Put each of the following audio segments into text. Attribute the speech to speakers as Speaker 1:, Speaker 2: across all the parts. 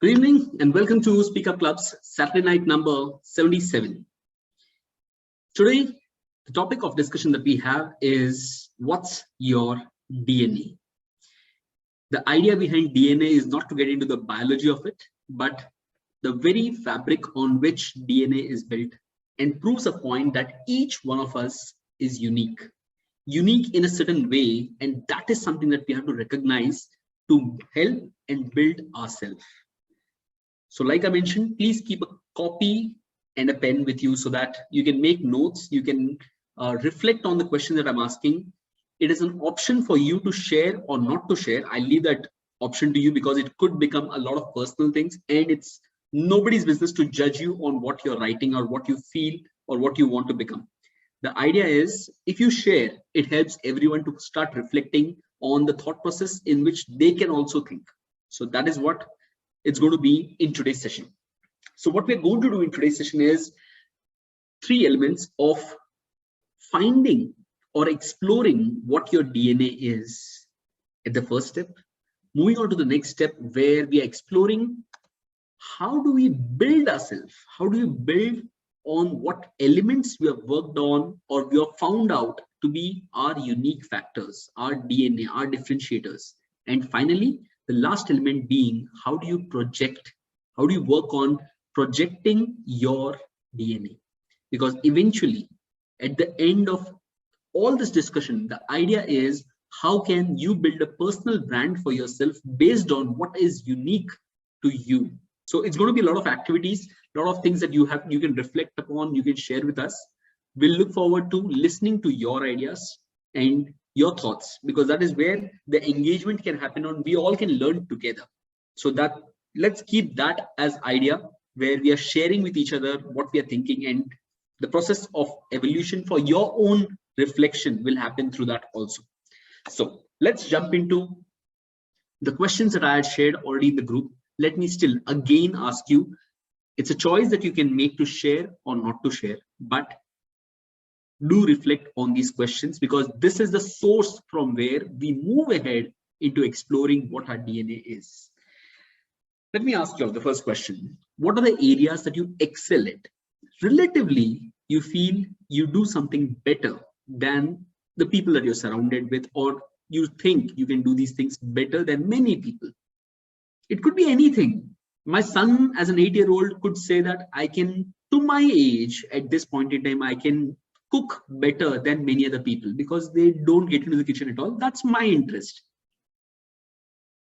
Speaker 1: Good evening and welcome to Speak Up Club's Saturday night number 77. Today, the topic of discussion that we have is what's your DNA? The idea behind DNA is not to get into the biology of it, but the very fabric on which DNA is built and proves a point that each one of us is unique. Unique in a certain way, and that is something that we have to recognize to help and build ourselves. So like I mentioned, please keep a copy and a pen with you so that you can make notes, you can reflect on the question that I'm asking. It is an option for you to share or not to share. I leave that option to you because it could become a lot of personal things and it's nobody's business to judge you on what you're writing or what you feel or what you want to become. The idea is if you share, it helps everyone to start reflecting on the thought process in which they can also think. So that is what it's going to be in today's session. So what we're going to do in today's session is 3 elements of finding or exploring what your DNA is at the first step. Moving on to the next step where we are exploring how do we build ourselves? How do we build on what elements we have worked on or we have found out to be our unique factors, our DNA, our differentiators. And finally, the last element being how do you project, how do you work on projecting your DNA? Because eventually, at the end of all this discussion, the idea is how can you build a personal brand for yourself based on what is unique to you. So it's going to be a lot of activities, a lot of things that you can reflect upon, you can share with us. We'll look forward to listening to your ideas and your thoughts, because that is where the engagement can happen on. We all can learn together. So that let's keep that as idea where we are sharing with each other what we are thinking, and the process of evolution for your own reflection will happen through that also. So let's jump into the questions that I had shared already in the group. Let me still again ask you, it's a choice that you can make to share or not to share, but do reflect on these questions because this is the source from where we move ahead into exploring what our DNA is. Let me ask you all the first question. What are the areas that you excel at? Relatively, you feel you do something better than the people that you're surrounded with, or you think you can do these things better than many people. It could be anything. My son as an 8-year-old could say that I can, to my age at this point in time, I can cook better than many other people because they don't get into the kitchen at all. That's my interest.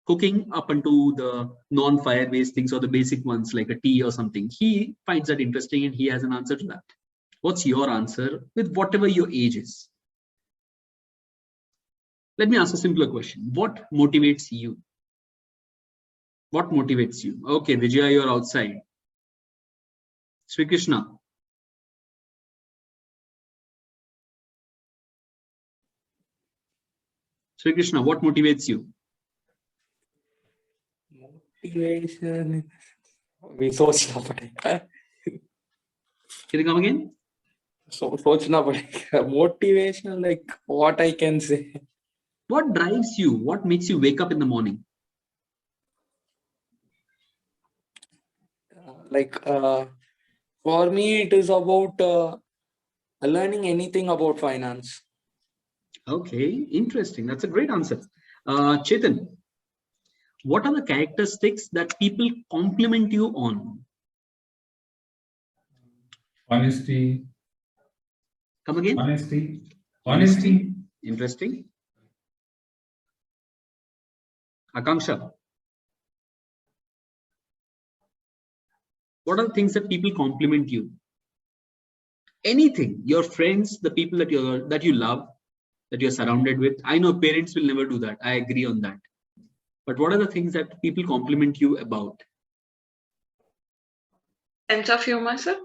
Speaker 1: Cooking up unto the non-fire based things or the basic ones like a tea or something. He finds that interesting and he has an answer to that. What's your answer with whatever your age is? Let me ask a simpler question. What motivates you? What motivates you? Okay, Vijaya, you're outside. Sri Krishna. Sri Krishna, what motivates you?
Speaker 2: Motivation. We सोचना पड़ेगा.
Speaker 1: Can you come again?
Speaker 2: So सोचना पड़ेगा. Motivation, like what I can say.
Speaker 1: What drives you? What makes you wake up in the morning?
Speaker 2: For me, it is about learning anything about finance.
Speaker 1: Okay, interesting. That's a great answer. Chetan, what are the characteristics that people compliment you on?
Speaker 3: Honesty.
Speaker 1: Come again?
Speaker 3: Honesty.
Speaker 1: Interesting. Akanksha, what are the things that people compliment you? Anything, your friends, the people that you love, that you're surrounded with. I know parents will never do that. I agree on that. But what are the things that people compliment you about?
Speaker 4: Sense of humor, sir.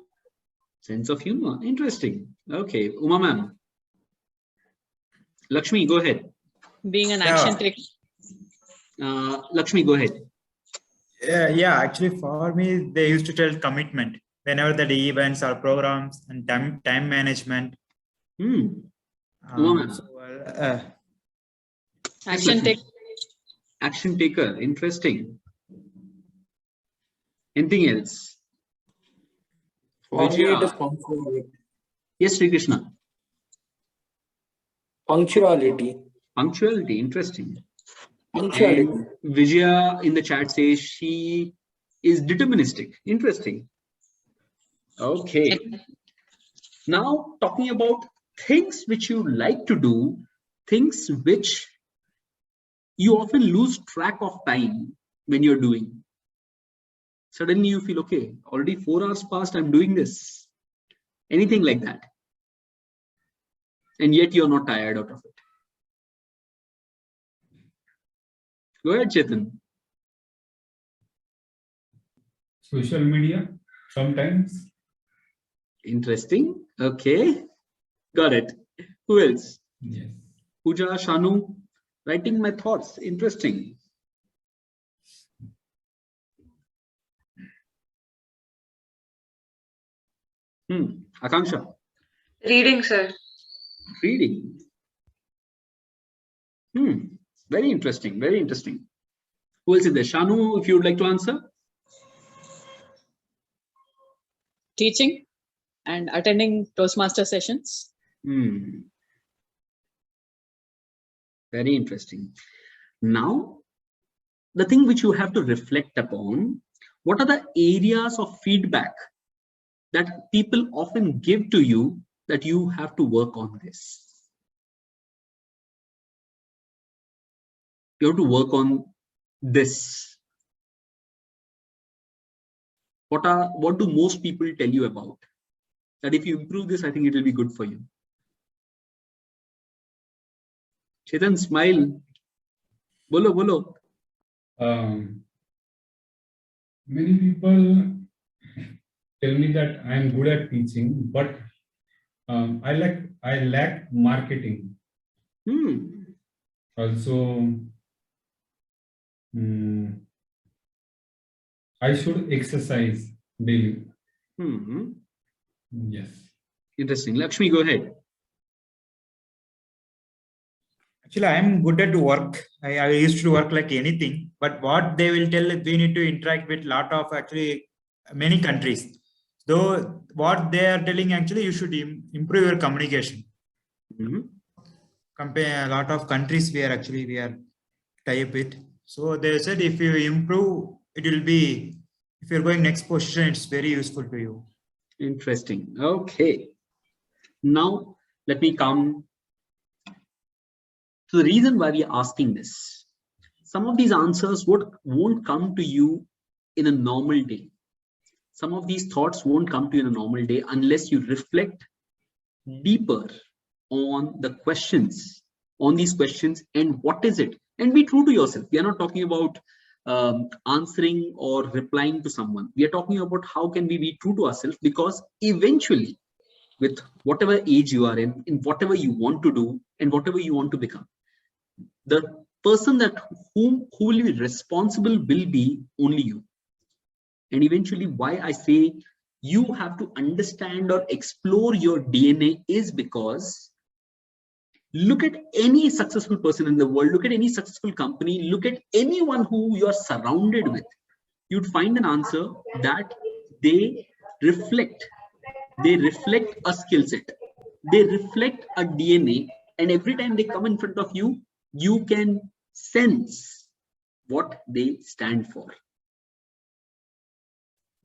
Speaker 1: Sense of humor. Interesting. Okay. Uma ma'am. Lakshmi, go ahead.
Speaker 4: Being an action taker.
Speaker 1: Lakshmi, go ahead.
Speaker 5: Yeah, actually for me, they used to tell commitment whenever the events or programs and time management.
Speaker 4: Action taker.
Speaker 1: Action taker. Interesting. Anything else?
Speaker 2: For me, it is
Speaker 1: Vijaya.
Speaker 2: punctuality.
Speaker 1: Yes, Sri Krishna.
Speaker 2: Punctuality.
Speaker 1: Punctuality, interesting.
Speaker 2: Punctuality.
Speaker 1: And Vijaya in the chat says she is deterministic. Interesting. Okay. Now talking about things which you like to do, things which you often lose track of time when you're doing. Suddenly you feel, okay, already 4 hours passed, I'm doing this. Anything like that. And yet you're not tired out of it. Go ahead, Chetan.
Speaker 3: Social media, sometimes.
Speaker 1: Interesting. Okay. Got it. Who else?
Speaker 3: Yes.
Speaker 1: Pooja, Shanu, writing my thoughts. Interesting. Akanksha,
Speaker 4: Reading, sir.
Speaker 1: reading. Very interesting. Very interesting. Who else is there? Shanu, if you would like to answer.
Speaker 4: Teaching and attending Toastmaster sessions.
Speaker 1: Very interesting. Now, the thing which you have to reflect upon, what are the areas of feedback that people often give to you that you have to work on this? You have to work on this. What do most people tell you about? That if you improve this, I think it will be good for you. Chetan, smile. Bolo, bolo.
Speaker 3: Many people tell me that I am good at teaching, but I lack marketing. Also, I should exercise daily. Yes.
Speaker 1: Interesting. Lakshmi, go ahead.
Speaker 5: Actually, I am good at work. I used to work like anything, but what they will tell is we need to interact with lot of actually many countries. Though what they are telling actually you should improve your communication. Compare a lot of countries where actually we are tie up with. So they said if you improve, it will be, if you're going next position, it's very useful to you.
Speaker 1: Interesting. Okay. Now let me come to the reason why we are asking this. Some of these answers won't come to you in a normal day. Some of these thoughts won't come to you in a normal day unless you reflect deeper on the questions, on these questions, and what is it? And be true to yourself. We are not talking about answering or replying to someone. We are talking about how can we be true to ourselves, because eventually, with whatever age you are in whatever you want to do and whatever you want to become, the person who will be responsible will be only you. And eventually, why I say you have to understand or explore your DNA is because look at any successful person in the world, look at any successful company, look at anyone who you are surrounded with. You'd find an answer that they reflect a skill set, they reflect a DNA, and every time they come in front of you, you can sense what they stand for.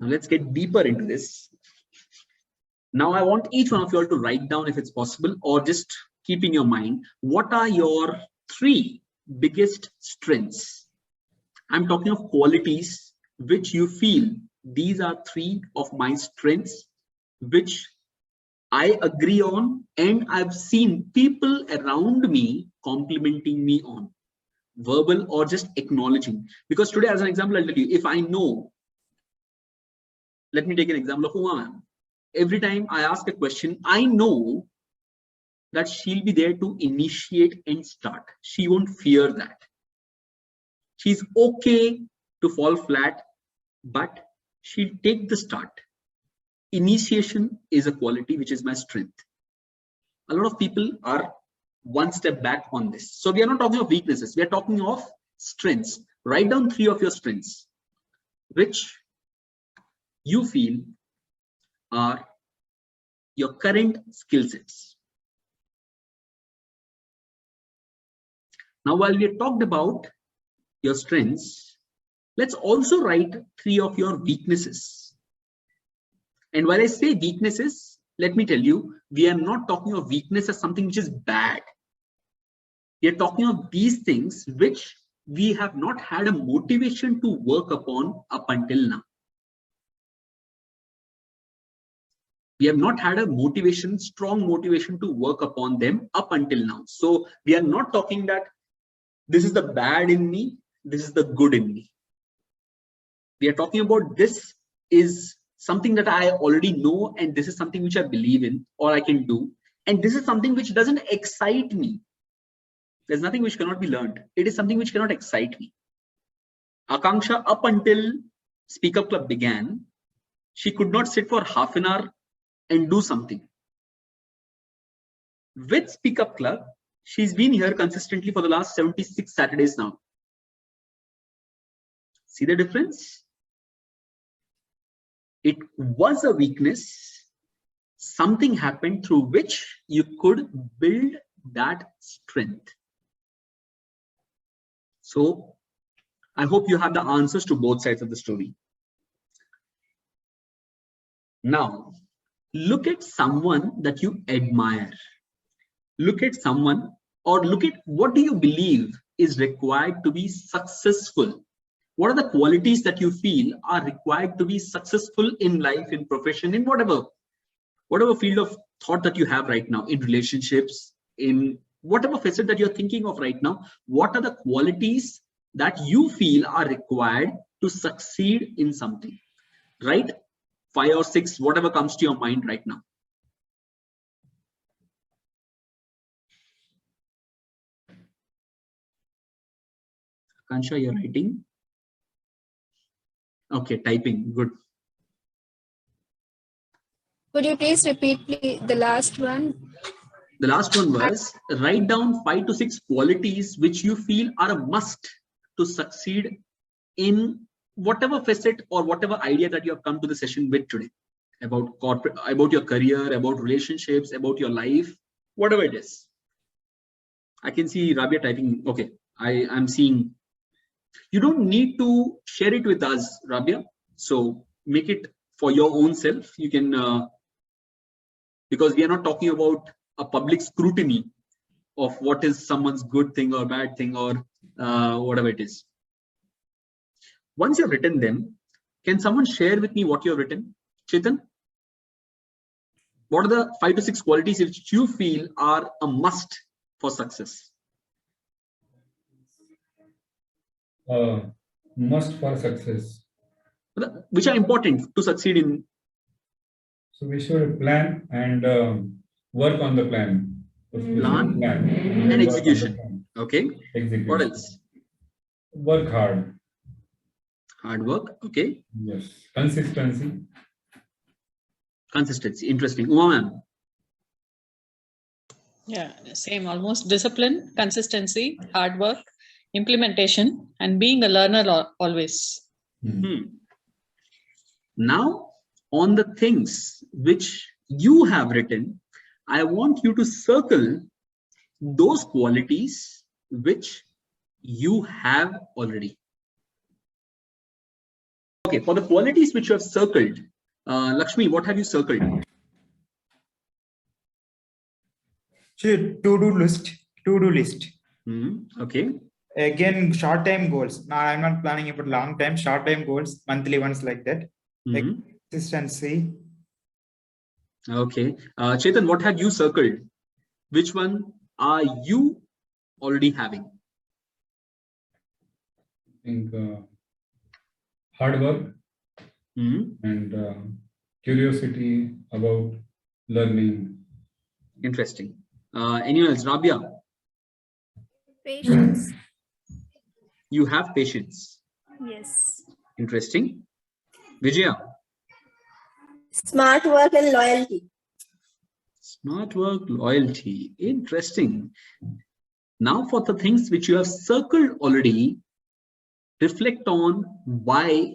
Speaker 1: Now let's get deeper into this. Now I want each one of you all to write down, if it's possible, or just keep in your mind, what are your 3 biggest strengths? I'm talking of qualities which you feel these are 3 of my strengths which I agree on, and I've seen people around me complimenting me on, verbal or just acknowledging. Because today, as an example, I'll tell you, if I know, let me take an example of who I am. Every time I ask a question, I know that she'll be there to initiate and start. She won't fear that. She's okay to fall flat, but she'll take the start. Initiation is a quality which is my strength. A lot of people are one step back on this. So we are not talking of weaknesses, we are talking of strengths. Write down 3 of your strengths, which you feel are your current skill sets. Now, while we have talked about your strengths, let's also write 3 of your weaknesses. And while I say weaknesses, let me tell you, we are not talking of weakness as something which is bad. We are talking of these things which we have not had a motivation to work upon up until now. We have not had a motivation, strong motivation to work upon them up until now. So we are not talking that this is the bad in me, this is the good in me. We are talking about this is something that I already know, and this is something which I believe in or I can do. And this is something which doesn't excite me. There's nothing which cannot be learned. It is something which cannot excite me. Akanksha, up until Speak Up Club began, she could not sit for half an hour and do something. With Speak Up Club, she's been here consistently for the last 76 Saturdays now. See the difference? It was a weakness. Something happened through which you could build that strength. So I hope you have the answers to both sides of the story. Now, look at someone that you admire. Look at someone, or look at what do you believe is required to be successful. What are the qualities that you feel are required to be successful in life, in profession, in whatever field of thought that you have right now, in relationships, in whatever facet that you're thinking of right now? What are the qualities that you feel are required to succeed in something? Right? 5 or 6, whatever comes to your mind right now. Kansha, you're writing? Okay, typing, good.
Speaker 6: Could you please repeat the last one?
Speaker 1: The last one was write down 5 to 6 qualities which you feel are a must to succeed in whatever facet or whatever idea that you have come to the session with today, about corporate, about your career, about relationships, about your life, whatever it is. I can see Rabia typing. Okay, I'm seeing. You don't need to share it with us, Rabia. So make it for your own self. You can, because we are not talking about a public scrutiny of what is someone's good thing or bad thing or whatever it is. Once you've written them, can someone share with me what you have written? Chetan? What are the 5 to 6 qualities which you feel are a must for success?
Speaker 3: Must for success.
Speaker 1: Which are important to succeed in?
Speaker 3: So we should plan and work on the plan.
Speaker 1: Plan and execution. Okay.
Speaker 3: Execution.
Speaker 1: What else?
Speaker 3: Work hard.
Speaker 1: Hard work. Okay.
Speaker 3: Yes. Consistency.
Speaker 1: Consistency. Interesting. Uma ma'am.
Speaker 4: Yeah, same, almost. Discipline, consistency, hard work, implementation, and being a learner always.
Speaker 1: Now, on the things which you have written, I want you to circle those qualities which you have already. Okay, for the qualities which you have circled, Lakshmi, what have you circled?
Speaker 5: To-do list.
Speaker 1: Okay.
Speaker 5: Again, short-term goals. Now I'm not planning about long-term, short-term goals, monthly ones like that. Like consistency.
Speaker 1: Okay. Chetan, what have you circled? Which one are you already having?
Speaker 3: I think hard work and curiosity about learning.
Speaker 1: Interesting. Anyone else? Rabia?
Speaker 6: Patience.
Speaker 1: You have patience.
Speaker 6: Yes.
Speaker 1: Interesting. Vijaya?
Speaker 7: Smart work and loyalty.
Speaker 1: Smart work, loyalty. Interesting. Now for the things which you have circled already, reflect on why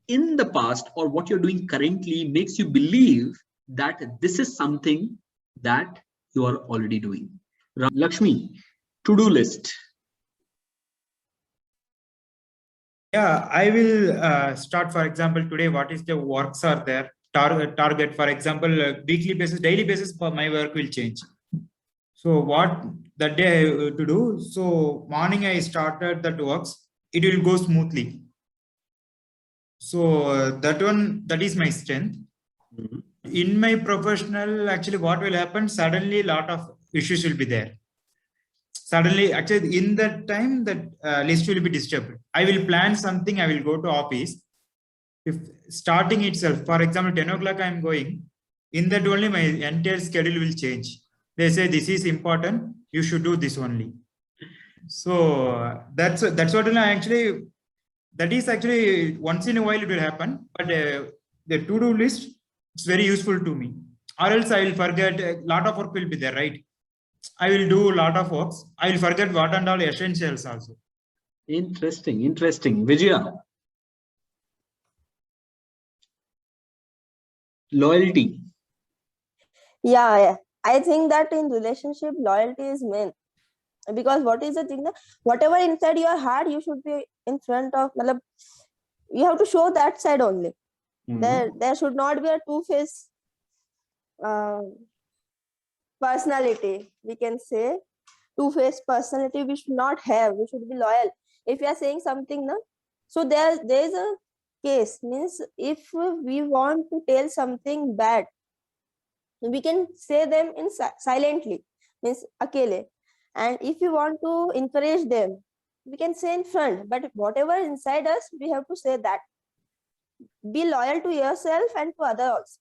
Speaker 1: in the past or what you're doing currently makes you believe that this is something that you are already doing. Lakshmi, to-do list.
Speaker 5: Yeah, I will start, for example, today, what is the works are there? Target, for example, weekly basis, daily basis, for my work will change. So what that day I have to do? So morning I started that works, it will go smoothly. So that is my strength. In my professional, actually what will happen, suddenly a lot of issues will be there. Suddenly, actually in that time, that list will be disturbed. I will plan something, I will go to office. If starting itself, for example, 10 o'clock I'm going, in that only my entire schedule will change. They say this is important, you should do this only. So that's what I actually, that is actually once in a while it will happen, but the to-do list, it's very useful to me. Or else I will forget, a lot of work will be there, right? I will do a lot of works. I will forget what and all essentials also.
Speaker 1: Interesting, interesting. Vijaya. Loyalty.
Speaker 7: Yeah, I think that in relationship, loyalty is main. Because what is the thing that whatever inside your heart, you should be in front of, you have to show that side only. There should not be a two-faced personality. We can say two-faced personality we should not have. We should be loyal. If you are saying something, no, so there is a case, means if we want to tell something bad, we can say them in silently, means akele. And if you want to encourage them, we can say in front. But whatever inside us, we have to say that. Be loyal to yourself and to others also.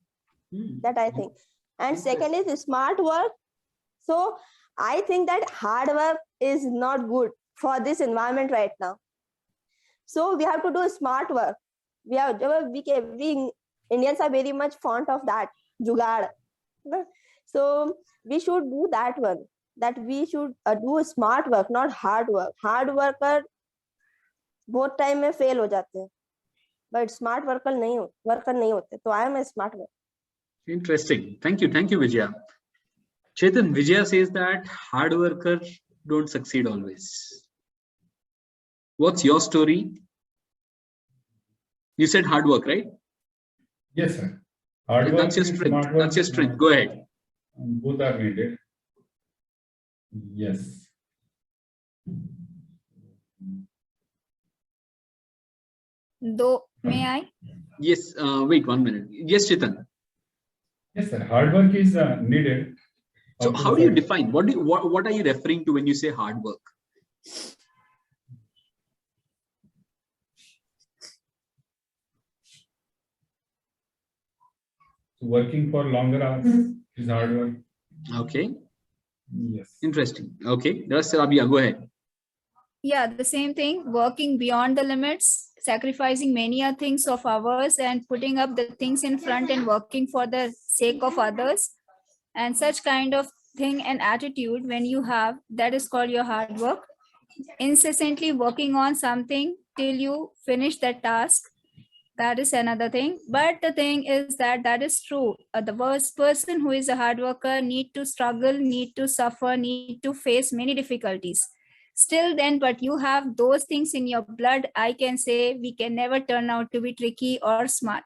Speaker 7: That I think. And second is smart work. So I think that hard work is not good for this environment right now. So we have to do smart work. We Indians are very much fond of that, jugaad. So we should do that one. That we should do smart work, not hard work. Hard worker बहुत time में fail हो जाते हैं, but smart worker नहीं होते. तो I am a smart worker.
Speaker 1: Interesting. Thank you, Vijaya. Chetan, Vijaya says that hard worker don't succeed always. What's your story? You said hard work, right?
Speaker 3: Yes, sir. Hard work
Speaker 1: That's your
Speaker 3: and
Speaker 1: strength.
Speaker 3: smart work,
Speaker 1: That's your strength. Go ahead.
Speaker 3: both are needed. Yes.
Speaker 6: Though, may I?
Speaker 1: Yes. Wait 1 minute. Yes, Chetan.
Speaker 3: Yes, sir. Hard work is needed.
Speaker 1: So how do you define? What are you referring to when you say hard work?
Speaker 3: Working for longer hours is hard work.
Speaker 1: Okay.
Speaker 3: Yes.
Speaker 1: Interesting. Okay. That's Rabia. Go ahead.
Speaker 6: Yeah, the same thing, working beyond the limits, sacrificing many things of ours and putting up the things in front and working for the sake of others. And such kind of thing and attitude when you have, that is called your hard work. Incessantly working on something till you finish that task, that is another thing. But the thing is that is true. The worst person who is a hard worker need to struggle, need to suffer, need to face many difficulties. Still then, but you have those things in your blood, I can say we can never turn out to be tricky or smart.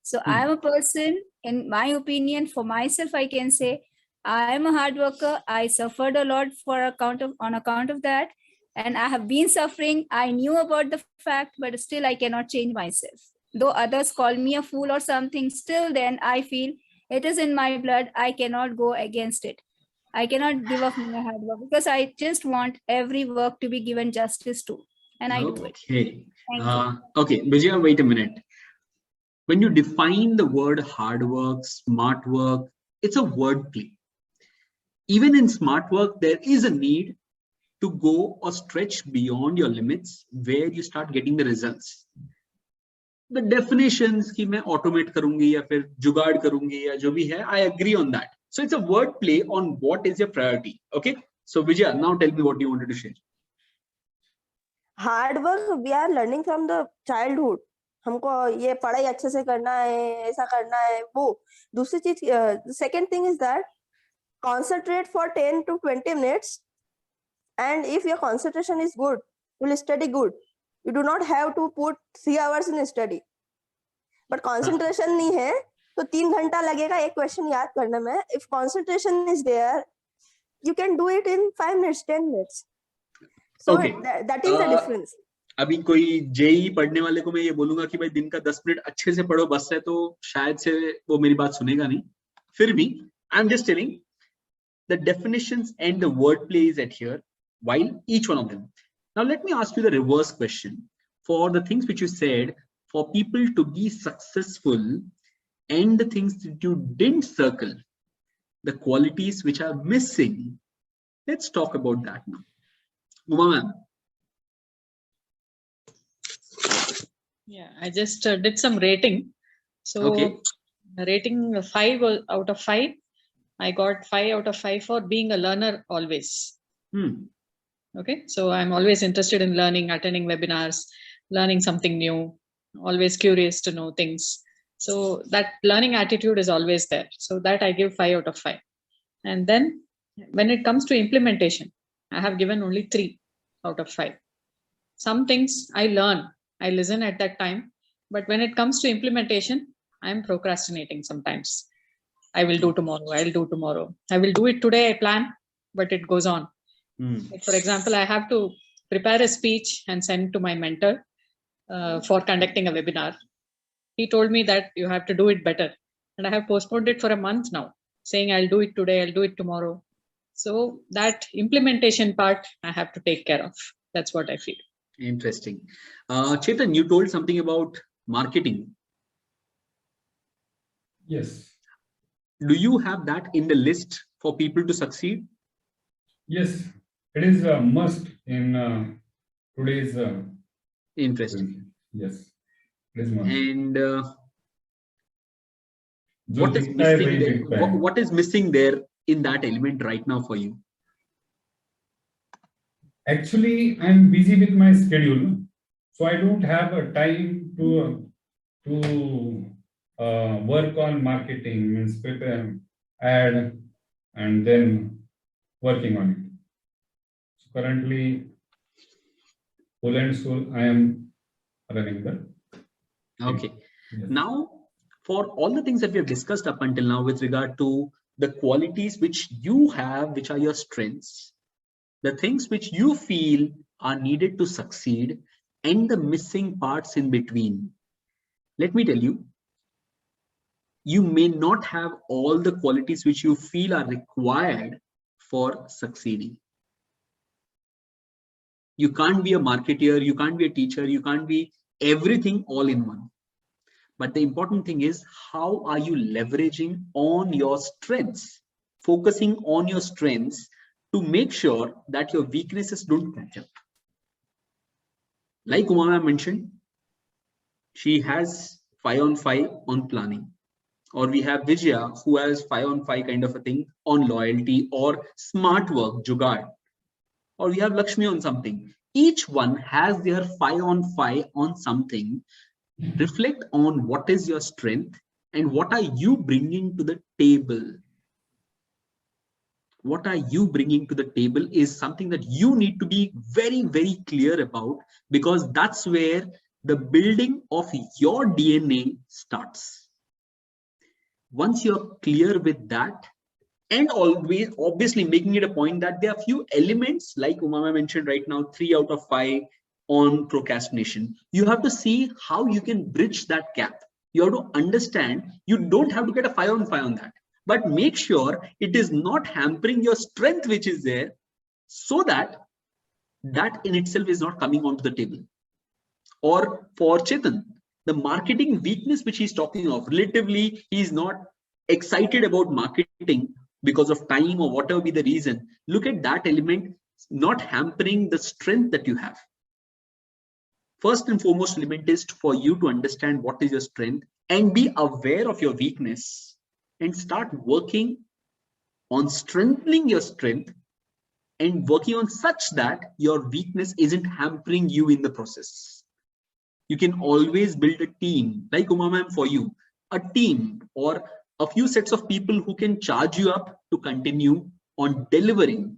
Speaker 6: So I am a person, in my opinion, for myself, I can say I am a hard worker. I suffered a lot on account of that. And I have been suffering. I knew about the fact, but still I cannot change myself. Though others call me a fool or something, still then I feel it is in my blood. I cannot go against it. I cannot give up my hard work because I just want every work to be given justice to. And I do it.
Speaker 1: Okay.
Speaker 6: Thank you.
Speaker 1: Okay, Vijaya, wait a minute. When you define the word hard work, smart work, it's a word play. Even in smart work, there is a need to go or stretch beyond your limits where you start getting the results. The definitions कि मैं automate करूंगी या फिर जुगाड़ करूंगी या जो भी है, I agree on that. So it's a word play on what is your priority. Okay. So Vijaya, now tell me what you wanted to share.
Speaker 7: Hard work we are learning from the childhood. हमको ये पढ़ाई अच्छे से करना है, ऐसा करना है, वो दूसरी चीज. Second thing is that concentrate for 10 to 20 minutes, and if your concentration is good, you will study good. You do not have to put 3 hours in study. But concentration नहीं है तो 3 घंटा लगेगा एक क्वेश्चन याद करने में. If concentration is there, you can do it in 5 minutes, 10 minutes. So
Speaker 1: Okay.
Speaker 7: that is the difference.
Speaker 1: अभी कोई जेई पढ़ने वाले को मैं ये बोलूंगा कि भाई दिन का 10 मिनट अच्छे से पढ़ो बस है, तो शायद से वो मेरी बात सुनेगा नहीं. फिर भी I am just telling the definitions and the wordplay is at here while each one of them. Now let me ask you the reverse question. For the things which you said, for people to be successful and the things that you didn't circle, the qualities which are missing, let's talk about that now. Uma ma'am.
Speaker 4: Yeah, I just did some rating. So
Speaker 1: Okay.
Speaker 4: rating 5 out of 5. I got 5 out of 5 for being a learner always. Okay, so I'm always interested in learning, attending webinars, learning something new, always curious to know things. So that learning attitude is always there. So that I give 5 out of 5. And then when it comes to implementation, I have given only 3 out of 5. Some things I learn, I listen at that time, but when it comes to implementation, I'm procrastinating sometimes. I will do tomorrow. I'll do tomorrow. I will do it today. I plan, but it goes on. Like for example, I have to prepare a speech and send to my mentor for conducting a webinar. He told me that you have to do it better, and I have postponed it for a month now, saying I'll do it today. I'll do it tomorrow. So that implementation part I have to take care of. That's what I feel.
Speaker 1: Interesting. Chetan, you told something about marketing.
Speaker 3: Yes.
Speaker 1: Do you have that in the list for people to succeed?
Speaker 3: Yes, it is a must in today's.
Speaker 1: Interesting.
Speaker 3: Yes, it is must.
Speaker 1: And
Speaker 3: जो
Speaker 1: what is
Speaker 3: दिखता है
Speaker 1: missing
Speaker 3: वही
Speaker 1: there?
Speaker 3: बिकता है.
Speaker 1: What is missing there in that element right now for you?
Speaker 3: Actually, I'm busy with my schedule, so I don't have a time to work on marketing, means prepare ad and then working on it. So currently, full and soul, I am running the.
Speaker 1: Okay.
Speaker 3: Yes.
Speaker 1: Now, for all the things that we have discussed up until now with regard to the qualities which you have, which are your strengths, the things which you feel are needed to succeed, and the missing parts in between, let me tell you, you may not have all the qualities which you feel are required for succeeding. You can't be a marketer, you can't be a teacher, you can't be everything all in one. But the important thing is, how are you leveraging on your strengths, focusing on your strengths to make sure that your weaknesses don't catch up. Like Uma mentioned, she has 5 on 5 on planning. Or we have Vijaya, who has 5 on 5 kind of a thing on loyalty or smart work, jugaad. Or we have Lakshmi on something. Each one has their 5 on 5 on something. Reflect on what is your strength and what are you bringing to the table. What are you bringing to the table is something that you need to be very, very clear about, because that's where the building of your DNA starts. Once you're clear with that, and always obviously making it a point that there are few elements like Uma mentioned right now, 3 out of 5 on procrastination. You have to see how you can bridge that gap. You have to understand you don't have to get a 5 on 5 on that, but make sure it is not hampering your strength which is there, so that that in itself is not coming onto the table. Or for Chetan, the marketing weakness which he's talking of, relatively he's not excited about marketing because of time or whatever be the reason. Look at that element not hampering the strength that you have. First and foremost element is for you to understand what is your strength and be aware of your weakness, and start working on strengthening your strength and working on such that your weakness isn't hampering you in the process. You can always build a team, like Uma ma'am for you, a team or a few sets of people who can charge you up to continue on delivering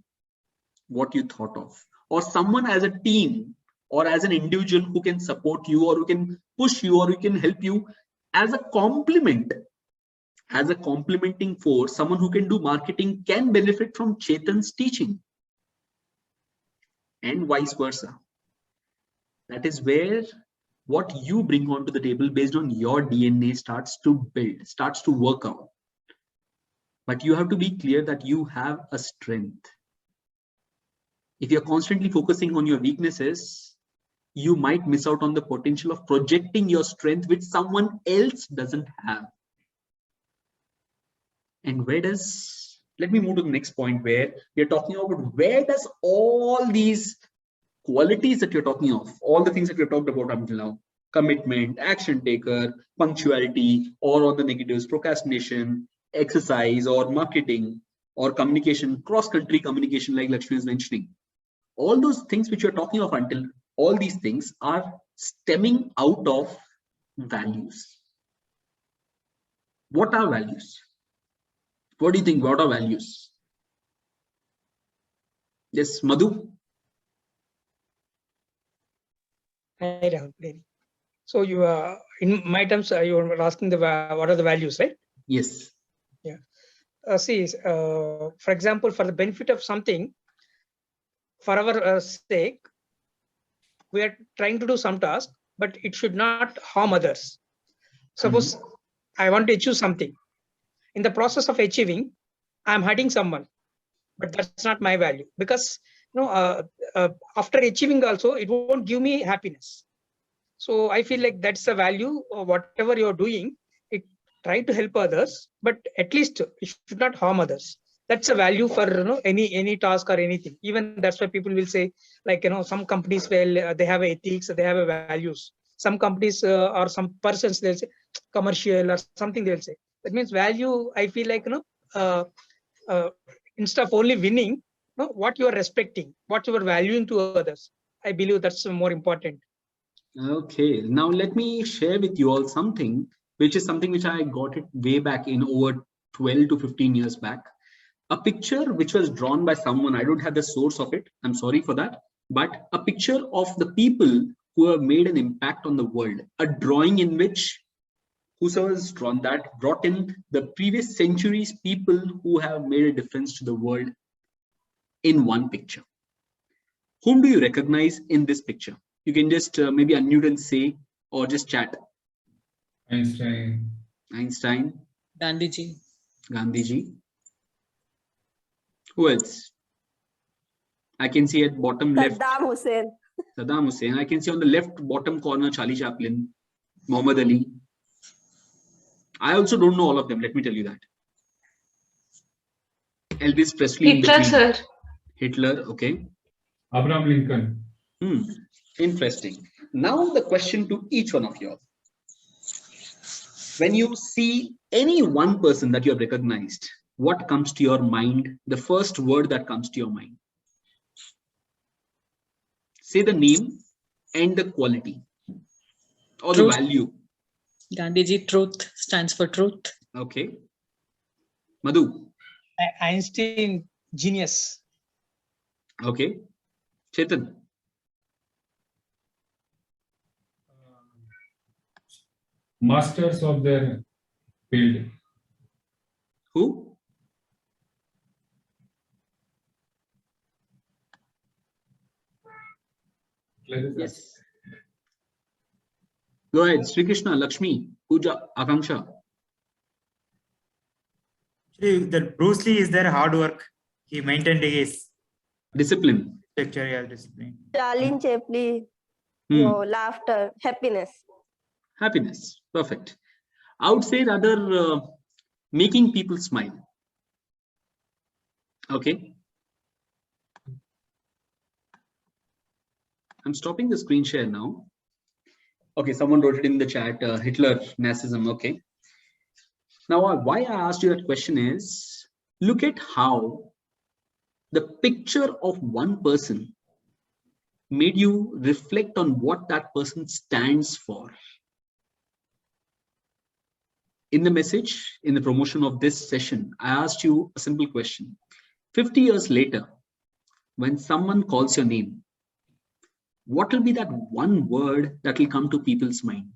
Speaker 1: what you thought of, or someone as a team or as an individual who can support you or who can push you or who can help you as a complement, as a complementing force. Someone who can do marketing can benefit from Chetan's teaching, and vice versa. That is where what you bring onto the table based on your DNA starts to build, starts to work out. But you have to be clear that you have a strength. If you're constantly focusing on your weaknesses, you might miss out on the potential of projecting your strength which someone else doesn't have. And where does, let me move to the next point where we're talking about where does all these qualities that you're talking of, all the things that we've talked about until now, commitment, action taker, punctuality, or on the negatives, procrastination, exercise, or marketing, or communication, cross-country communication, like Lakshmi is mentioning. All those things which you're talking of until, all these things are stemming out of values. What are values? What do you think? What are values? Yes, Madhu.
Speaker 8: Hi, Rahul. So you in my terms, you were asking the what are the values, right?
Speaker 1: Yes.
Speaker 8: Yeah. See, for example, for the benefit of something, for our sake, we are trying to do some task, but it should not harm others. Suppose I want to achieve something. In the process of achieving, I'm hurting someone, but that's not my value, because after achieving also, it won't give me happiness. So I feel like that's a value of whatever you're doing. It try to help others, but at least it should not harm others. That's a value for any task or anything. Even that's why people will say, like, some companies, well, they have ethics, they have values. Some companies or some persons, they'll say commercial or something, they'll say. That means value, I feel like, instead of only winning, what you are respecting, what you are valuing to others. I believe that's more important.
Speaker 1: Okay, now let me share with you all something which is something which I got it way back in over 12 to 15 years back. A picture which was drawn by someone, I don't have the source of it, I'm sorry for that, but a picture of the people who have made an impact on the world, a drawing in which whosoever has drawn that brought in the previous centuries people who have made a difference to the world in one picture. Whom do you recognize in this picture? You can just maybe unmute and say, or just chat.
Speaker 3: Einstein.
Speaker 1: Einstein.
Speaker 4: Gandhiji.
Speaker 1: Gandhiji. Who else? I can see at bottom left.
Speaker 7: Saddam Hussein.
Speaker 1: Saddam Hussein. I can see on the left bottom corner Charlie Chaplin, Muhammad Ali. I also don't know all of them. Let me tell you that. Elvis Presley.
Speaker 9: Hitler, sir.
Speaker 1: Hitler. Okay.
Speaker 3: Abraham Lincoln.
Speaker 1: Interesting. Now the question to each one of you all. When you see any one person that you have recognized, what comes to your mind? The first word that comes to your mind. Say the name and the quality or
Speaker 4: Truth.
Speaker 1: the value.
Speaker 4: Gandhiji, truth stands for truth.
Speaker 1: Okay. Madhu.
Speaker 8: Einstein, genius.
Speaker 1: Okay. Chetan.
Speaker 3: Masters of their field.
Speaker 1: Who? Yes. Go ahead. Sri Krishna, Lakshmi, Pooja, Akanksha.
Speaker 5: Actually, the Bruce Lee is their hard work. He maintained his
Speaker 1: Discipline.
Speaker 5: sectorial discipline.
Speaker 7: Charlie Chaplin. No, laughter, happiness.
Speaker 1: Happiness. Perfect. I would say rather making people smile. Okay. I'm stopping the screen share now. Okay, someone wrote it in the chat, Hitler, Nazism. Okay. Now, why I asked you that question is, look at how the picture of one person made you reflect on what that person stands for? In the message, in the promotion of this session, I asked you a simple question. 50 years later, when someone calls your name, what will be that one word that will come to people's mind?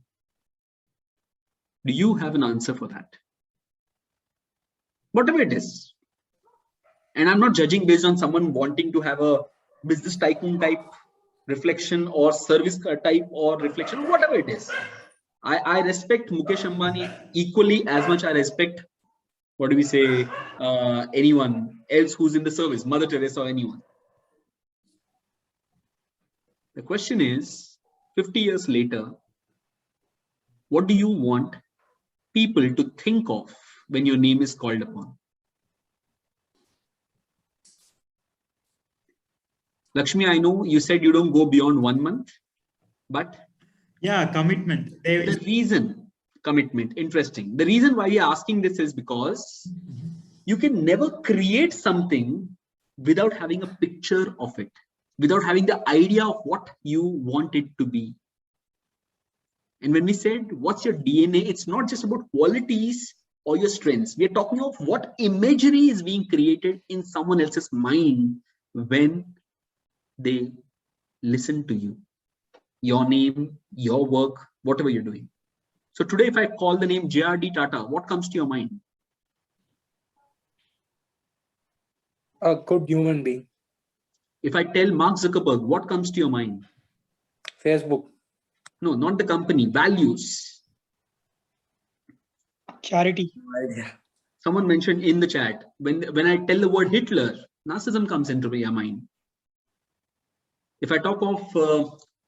Speaker 1: Do you have an answer for that? Whatever it is. And I'm not judging based on someone wanting to have a business tycoon type reflection or service type or reflection, or whatever it is. I respect Mukesh Ambani equally as much I respect, what do we say, anyone else who's in the service, Mother Teresa or anyone. The question is, 50 years later, what do you want people to think of when your name is called upon? Lakshmi, I know you said you don't go beyond 1 month, but
Speaker 5: Yeah, commitment.
Speaker 1: the reason, commitment, interesting. The reason why we are asking this is because you can never create something without having a picture of it, without having the idea of what you want it to be. And when we said, what's your DNA? It's not just about qualities or your strengths. We are talking of what imagery is being created in someone else's mind when they listen to you, your name, your work, whatever you're doing. So today, if I call the name J.R.D. Tata, what comes to your mind?
Speaker 2: A good human being.
Speaker 1: If I tell Mark Zuckerberg, what comes to your mind?
Speaker 2: Facebook.
Speaker 1: No, not the company, values.
Speaker 8: Charity.
Speaker 1: Someone mentioned in the chat, when I tell the word Hitler, narcissism comes into your mind. If I talk of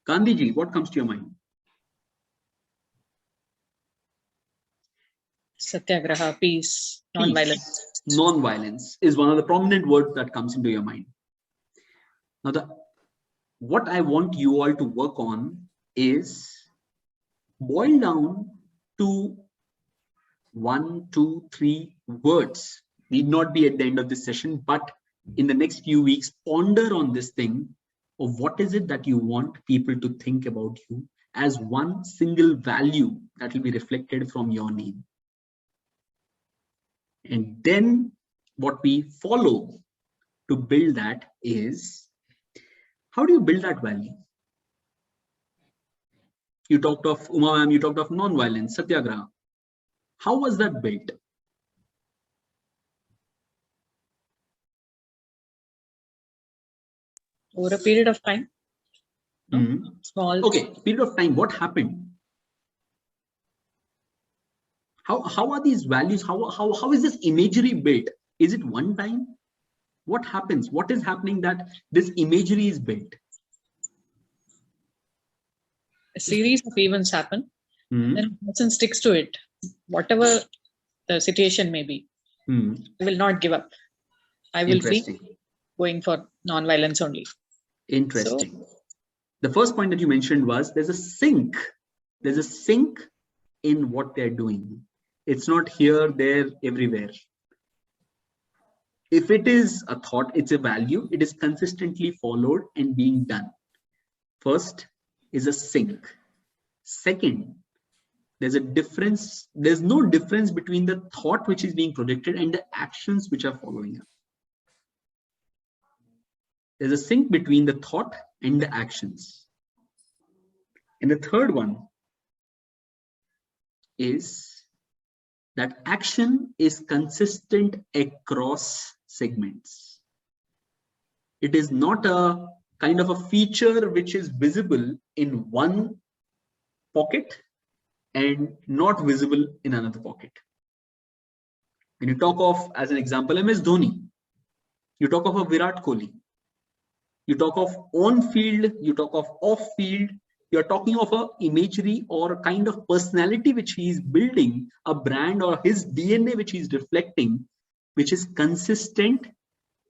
Speaker 1: Gandhiji, what comes to your mind?
Speaker 4: Satyagraha, peace, non-violence.
Speaker 1: Non-violence is one of the prominent words that comes into your mind. Now, what I want you all to work on is boil down to 1, 2, 3 words. Need not be at the end of this session, but in the next few weeks, ponder on this thing of what is it that you want people to think about you as one single value that will be reflected from your name. And then what we follow to build that is, how do you build that value? You talked of Uma ma'am, you talked of non-violence, Satyagraha. How was that built?
Speaker 4: Over a period of time. Small.
Speaker 1: Okay, period of time. What happened? How are these values? How is this imagery built? Is it one time? What happens? What is happening that this imagery is built?
Speaker 4: A series of events happen, then a person sticks to it, whatever the situation may be. I will not give up. I will be going for non-violence only.
Speaker 1: Interesting. So, the first point that you mentioned was there's a sync. There's a sync in what they're doing. It's not here, there, everywhere. If it is a thought, it's a value, it is consistently followed and being done. First is a sync. Second, there's a difference. There's no difference between the thought which is being projected and the actions which are following up. There's a sync between the thought and the actions. And the third one is that action is consistent across segments. It is not a kind of a feature which is visible in one pocket and not visible in another pocket. When you talk of, as an example, MS Dhoni, you talk of a Virat Kohli, you talk of on field, you talk of off field, you're talking of a imagery or a kind of personality which he's building, a brand or his DNA which he's reflecting, which is consistent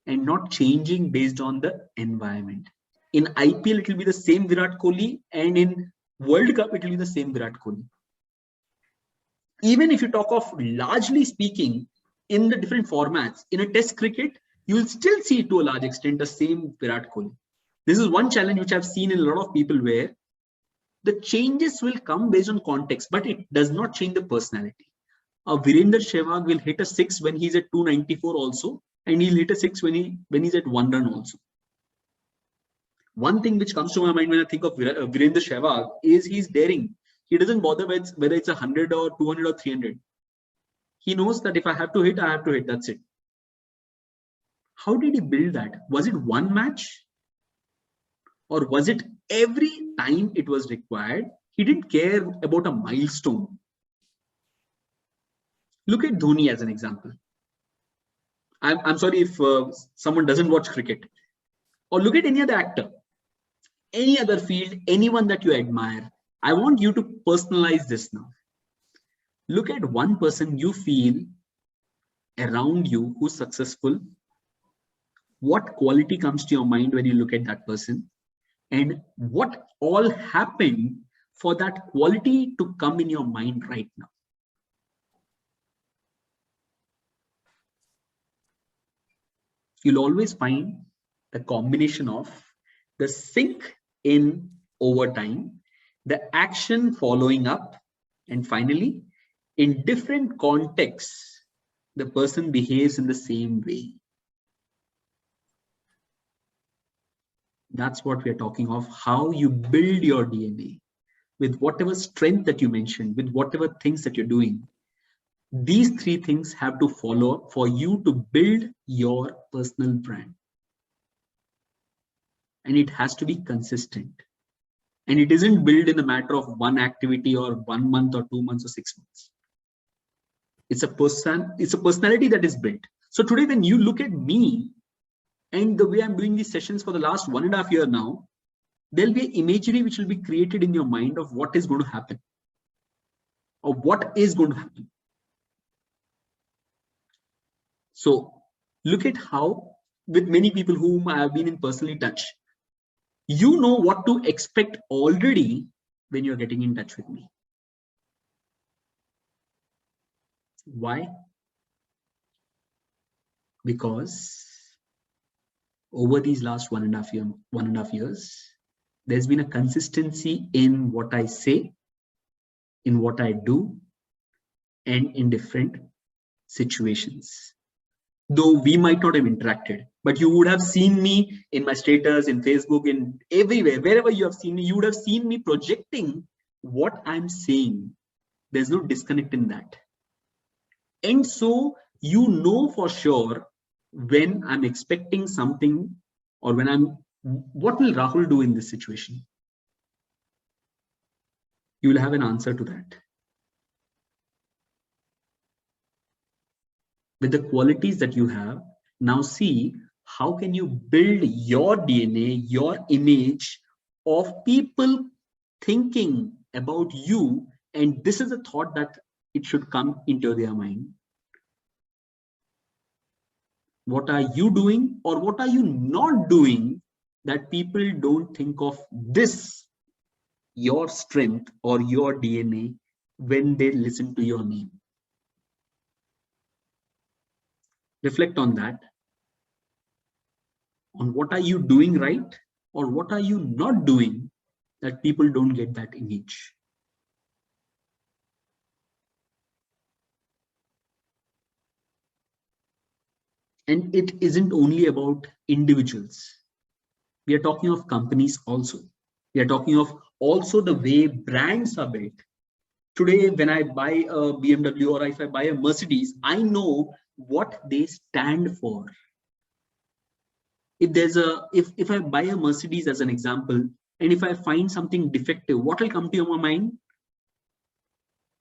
Speaker 1: and not changing based on the environment. In IPL, it will be the same Virat Kohli, and in World Cup, it will be the same Virat Kohli. Even if you talk of, largely speaking, in the different formats, in a test cricket, you will still see to a large extent the same Virat Kohli. This is one challenge which I've seen in a lot of people, where the changes will come based on context, but it does not change the personality. Virender Sehwag will hit a 6 when he's at 294 also, and he'll hit a 6 when he's at 1 run also. One thing which comes to my mind when I think of Virender Sehwag is he's daring. He doesn't bother with whether it's 100 or 200 or 300. He knows that if I have to hit, I have to hit. That's it. How did he build that? Was it one match? Or was it every time it was required? He didn't care about a milestone. Look at Dhoni as an example. I'm sorry if someone doesn't watch cricket. Or look at any other actor, any other field, anyone that you admire. I want you to personalize this now. Look at one person you feel around you who's successful. What quality comes to your mind when you look at that person? And what all happened for that quality to come in your mind right now? You'll always find the combination of the sink in over time, the action following up, and finally, in different contexts, the person behaves in the same way. That's what we're talking of, how you build your DNA with whatever strength that you mentioned, with whatever things that you're doing. These three things have to follow for you to build your personal brand. And it has to be consistent. And it isn't built in a matter of one activity or 1 month or 2 months or 6 months. It's a personality that is built. So today, when you look at me and the way I'm doing these sessions for the last 1.5 years now, there'll be an imagery which will be created in your mind of what is going to happen or what is going to happen. So look at how, with many people whom I have been in personally touch, you know what to expect already when you're getting in touch with me. Why? Because over these last 1.5 years, there's been a consistency in what I say, in what I do, and in different situations. Though we might not have interacted, but you would have seen me in my status, in Facebook, in everywhere, wherever you have seen me, you would have seen me projecting what I'm saying. There's no disconnect in that. And so you know for sure when I'm expecting something, or when what will Rahul do in this situation? You will have an answer to that. With the qualities that you have, now see how can you build your DNA, your image of people thinking about you, and this is a thought that it should come into their mind. What are you doing, or what are you not doing that people don't think of this, your strength or your DNA, when they listen to your name? Reflect on that. On what are you doing right, or what are you not doing that people don't get that image? And it isn't only about individuals. We are talking of companies also. We are talking of also the way brands are built. Today, when I buy a BMW or if I buy a Mercedes, I know what they stand for. If I buy a Mercedes as an example, and if I find something defective, what will come to your mind?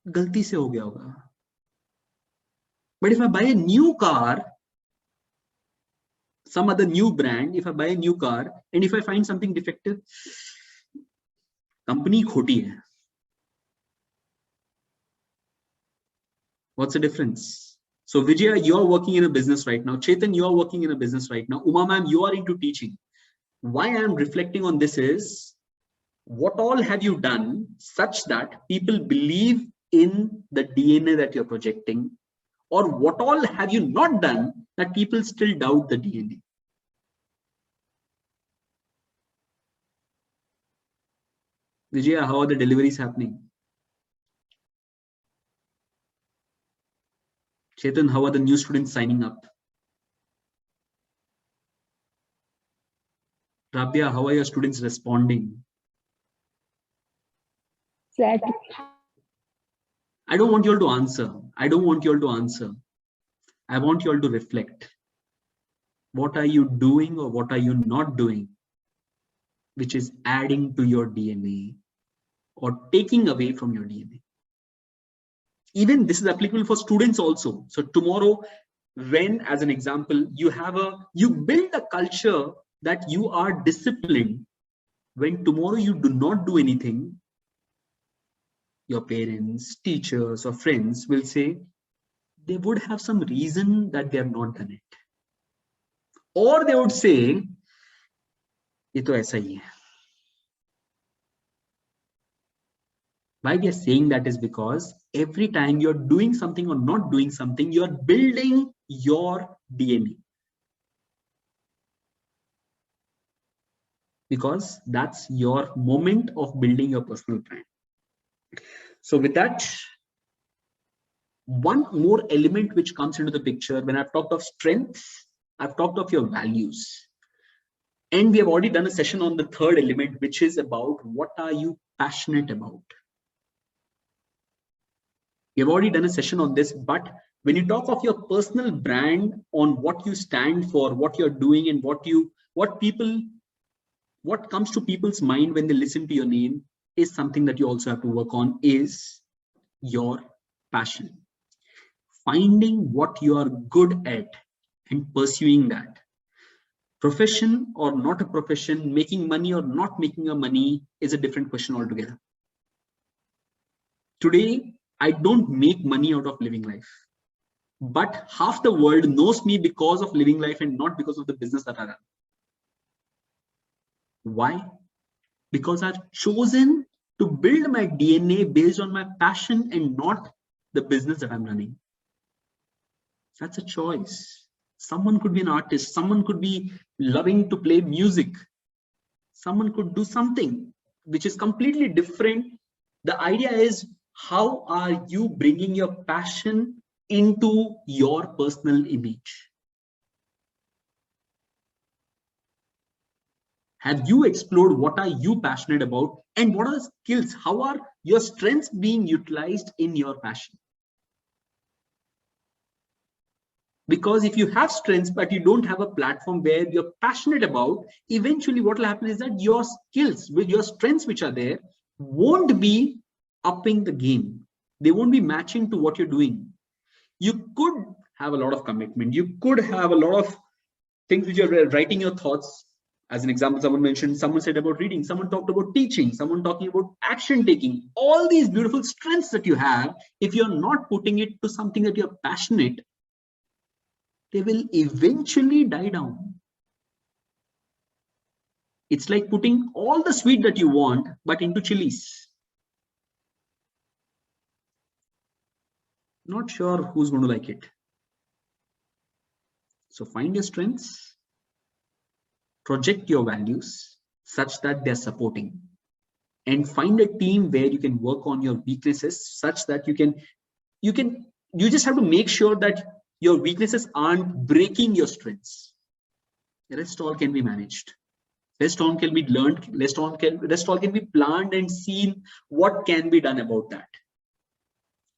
Speaker 1: Galti se ho gaya hoga. But if I buy a new car, some other new brand, if I buy a new car, and if I find something defective, company khoti hai. What's the difference? So Vijaya, you're working in a business right now. Chetan, you're working in a business right now. Uma ma'am, you are into teaching. Why I'm reflecting on this is, what all have you done such that people believe in the DNA that you're projecting? Or what all have you not done that people still doubt the DNA? Vijaya, how are the deliveries happening? Chetan, how are the new students signing up? Rabia, how are your students responding?
Speaker 7: Flat.
Speaker 1: I don't want you all to answer. I don't want you all to answer. I want you all to reflect. What are you doing or what are you not doing, which is adding to your DNA or taking away from your DNA? Even this is applicable for students also. So tomorrow, when, as an example, you build a culture that you are disciplined, when tomorrow you do not do anything, your parents, teachers, or friends will say they would have some reason that they have not done it. Or they would say, "Ye to aisa hi hai." Why we are saying that is because every time you're doing something or not doing something, you're building your DNA. Because that's your moment of building your personal brand. So with that, one more element which comes into the picture, when I've talked of strengths, I've talked of your values. And we have already done a session on the third element, which is about what are you passionate about. We have already done a session on this, but when you talk of your personal brand, on what you stand for, what you're doing, and what comes to people's mind when they listen to your name is something that you also have to work on, is your passion. Finding what you are good at and pursuing that. Profession or not a profession, making money or not making a money is a different question altogether. Today, I don't make money out of living life, but half the world knows me because of living life and not because of the business that I run. Why? Because I've chosen to build my DNA based on my passion and not the business that I'm running. That's a choice. Someone could be an artist. Someone could be loving to play music. Someone could do something which is completely different. The idea is, how are you bringing your passion into your personal image? Have you explored what are you passionate about and what are the skills? How are your strengths being utilized in your passion? Because if you have strengths, but you don't have a platform where you're passionate about, eventually what will happen is that your skills, with your strengths which are there, won't be upping the game. They won't be matching to what you're doing. You could have a lot of commitment. You could have a lot of things which you're writing your thoughts. As an example, someone said about reading, someone talked about teaching, someone talking about action taking. All these beautiful strengths that you have, if you're not putting it to something that you're passionate, they will eventually die down. It's like putting all the sweet that you want, but into chilies. Not sure who's going to like it. So find your strengths, project your values such that they're supporting, and find a team where you can work on your weaknesses such that you just have to make sure that your weaknesses aren't breaking your strengths. The rest all can be managed. Rest all can be learned. Rest all can be planned and seen what can be done about that.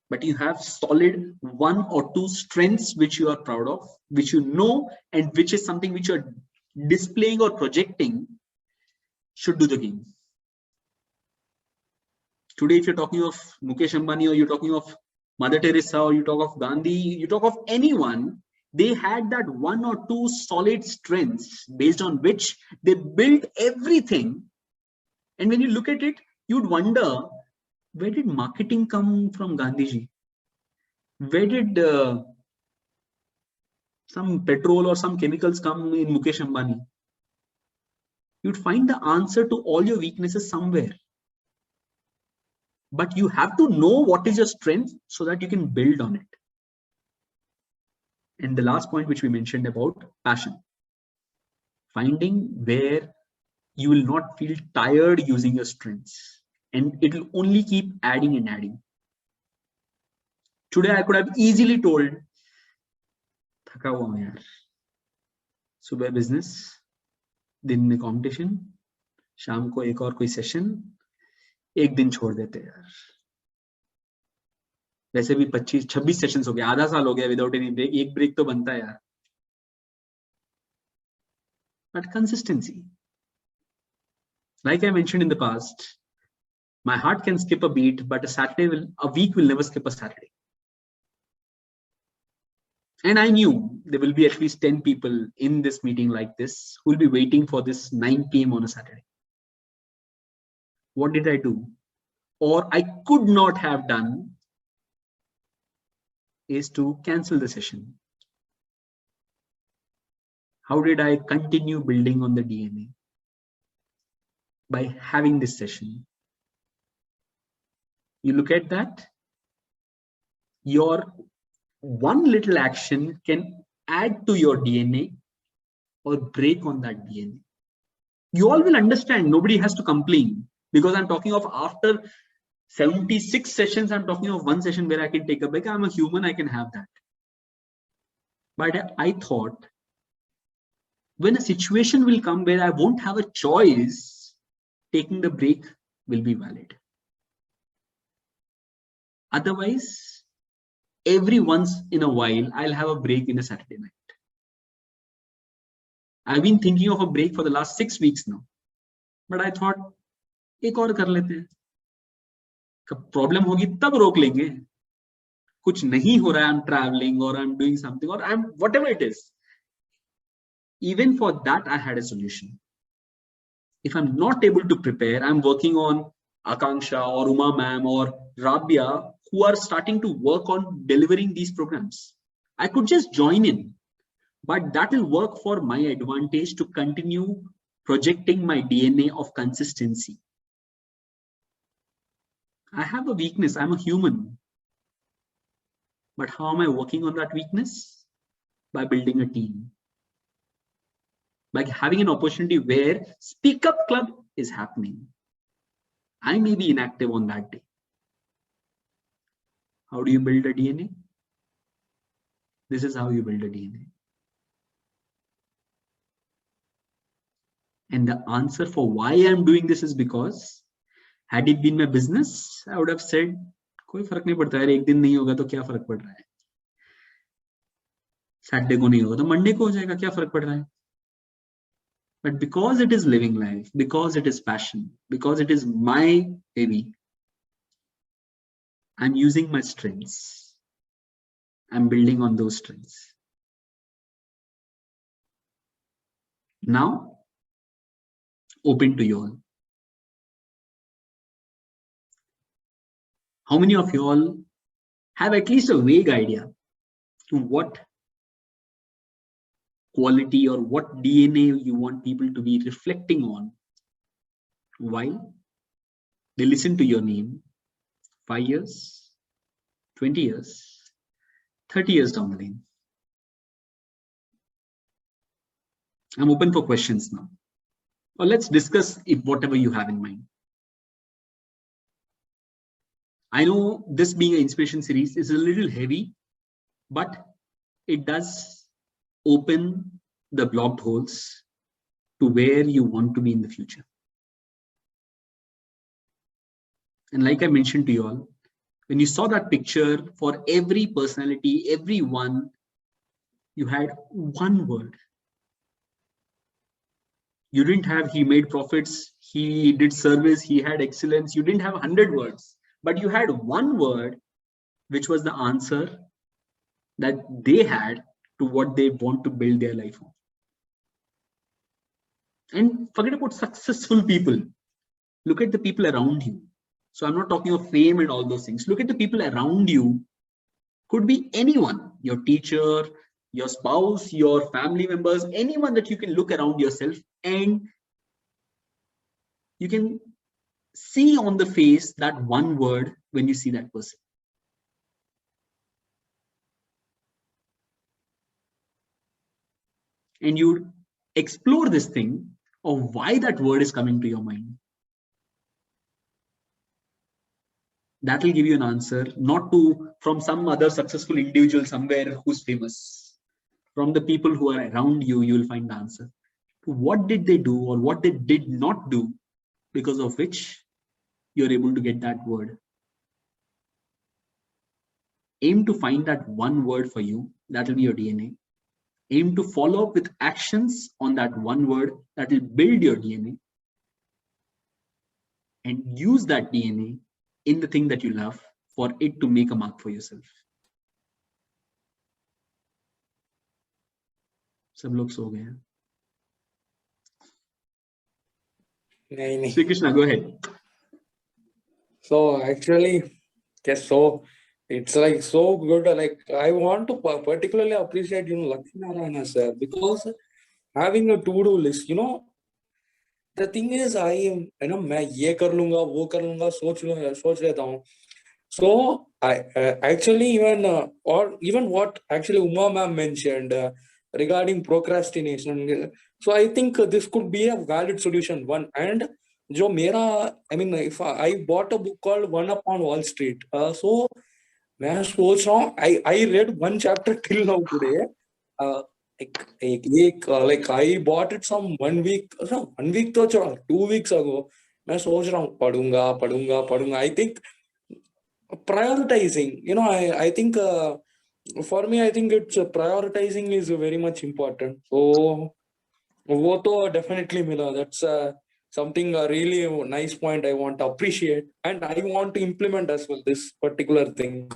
Speaker 1: But you have solid 1 or 2 strengths which you are proud of, which you know, and which is something which you're displaying or projecting, should do the game. Today, if you're talking of Mukesh Ambani, or you're talking of Mother Teresa, or you talk of Gandhi, you talk of anyone, they had that 1 or 2 solid strengths based on which they built everything. And when you look at it, you'd wonder, where did marketing come from Gandhiji? Where did some petrol or some chemicals come in Mukesh Ambani? You'd find the answer to all your weaknesses somewhere. But you have to know what is your strength so that you can build on it. And the last point which we mentioned about passion. Finding where you will not feel tired using your strengths. and it will only keep adding and adding. Today I could have easily told, थका हुआ हूं यार, सुबह business, दिन में competition, शाम को एक और कोई सेशन, एक दिन छोड़ देते यार, वैसे भी 25-26 सेशंस हो गए, आधा साल हो गया विदाउट एनी ब्रेक, एक ब्रेक तो बनता है यार. But consistency, like I mentioned in the past, my heart can skip a beat, but a week will never skip a Saturday. And I knew there will be at least 10 people in this meeting like this who will be waiting for this 9 PM on a Saturday. What did I do? Or I could not have done is to cancel the session. How did I continue building on the DNA? By having this session. You look at that, your one little action can add to your DNA or break on that DNA. You all will understand, nobody has to complain, because I'm talking of after 76 sessions, I'm talking of one session where I can take a break. I'm a human, I can have that. But I thought, when a situation will come where I won't have a choice, taking the break will be valid. Otherwise, every once in a while, I'll have a break in a Saturday night. I've been thinking of a break for the last 6 weeks now. But I thought, एक और कर लेते हैं. कब problem होगी तब रोक लेंगे. कुछ नहीं हो रहा है, I'm traveling or I'm doing something or I'm whatever it is. Even for that, I had a solution. If I'm not able to prepare, I'm working on Akanksha or Uma ma'am or Rabia, who are starting to work on delivering these programs. I could just join in, but that will work for my advantage to continue projecting my DNA of consistency. I have a weakness, I'm a human. But how am I working on that weakness? By building a team. By having an opportunity where Speak Up Club is happening. I may be inactive on that day. How do you build a DNA? This is how you build a DNA. And the answer for why I'm doing this is because had it been my business, I would have said, कोई फर्क नहीं पड़ता है, एक दिन नहीं होगा तो क्या फर्क पड़ रहा है? सैटरडे को नहीं होगा तो मंडे को हो जाएगा, क्या फर्क पड़ रहा है? But because it is living life, because it is passion, because it is my baby, I'm using my strengths. I'm building on those strengths. Now, open to you all. How many of you all have at least a vague idea to what quality or what DNA you want people to be reflecting on while they listen to your name 5 years, 20 years, 30 years down the lane? I'm open for questions now. Or let's discuss if whatever you have in mind. I know this being an inspiration series is a little heavy, but it does open the blocked holes to where you want to be in the future. And like I mentioned to you all, when you saw that picture, for every personality, everyone, you had one word. You didn't have, he made profits, he did service, he had excellence. You didn't have 100 words, but you had one word, which was the answer that they had to what they want to build their life on. And forget about successful people. Look at the people around you. So I'm not talking of fame and all those things. Look at the people around you. Could be anyone, your teacher, your spouse, your family members, anyone that you can look around yourself and you can see on the face that one word when you see that person. And you explore this thing of why that word is coming to your mind. that will give you an answer, not from some other successful individual somewhere who's famous. From the people who are around you, you will find the answer. What did they do or what they did not do because of which you're able to get that word? Aim to find that one word for you, that will be your DNA. Aim to follow up with actions on that one word that will build your DNA. And use that DNA in the thing that you love for it to make a mark for yourself. सब लोग सो गए हैं.
Speaker 2: नहीं.
Speaker 1: Sri Krishna, go ahead.
Speaker 2: So actually, yes, so it's like so good. Like I want to particularly appreciate, Lakshmi Narayana sir, because having a to-do list, the thing is, I am, मैं ये कर लूँगा, वो कर लूँगा, सोच लेता हूँ. So I actually even what actually Uma ma'am mentioned regarding procrastination. So I think this could be a valid solution. One, and जो मेरा, if I bought a book called One Upon Wall Street. So मैं सोच रहा हूँ, I read one chapter till now today. Like I bought it some 1 week, no, 1 week तो चलो 2 weeks ago. मैं सोच रहा हूँ पढ़ूंगा. I think prioritizing, I think for me, I think it's prioritizing is very much important. So वो तो definitely मिला. That's something a really nice point I want to appreciate, and I want to implement as well this particular thing.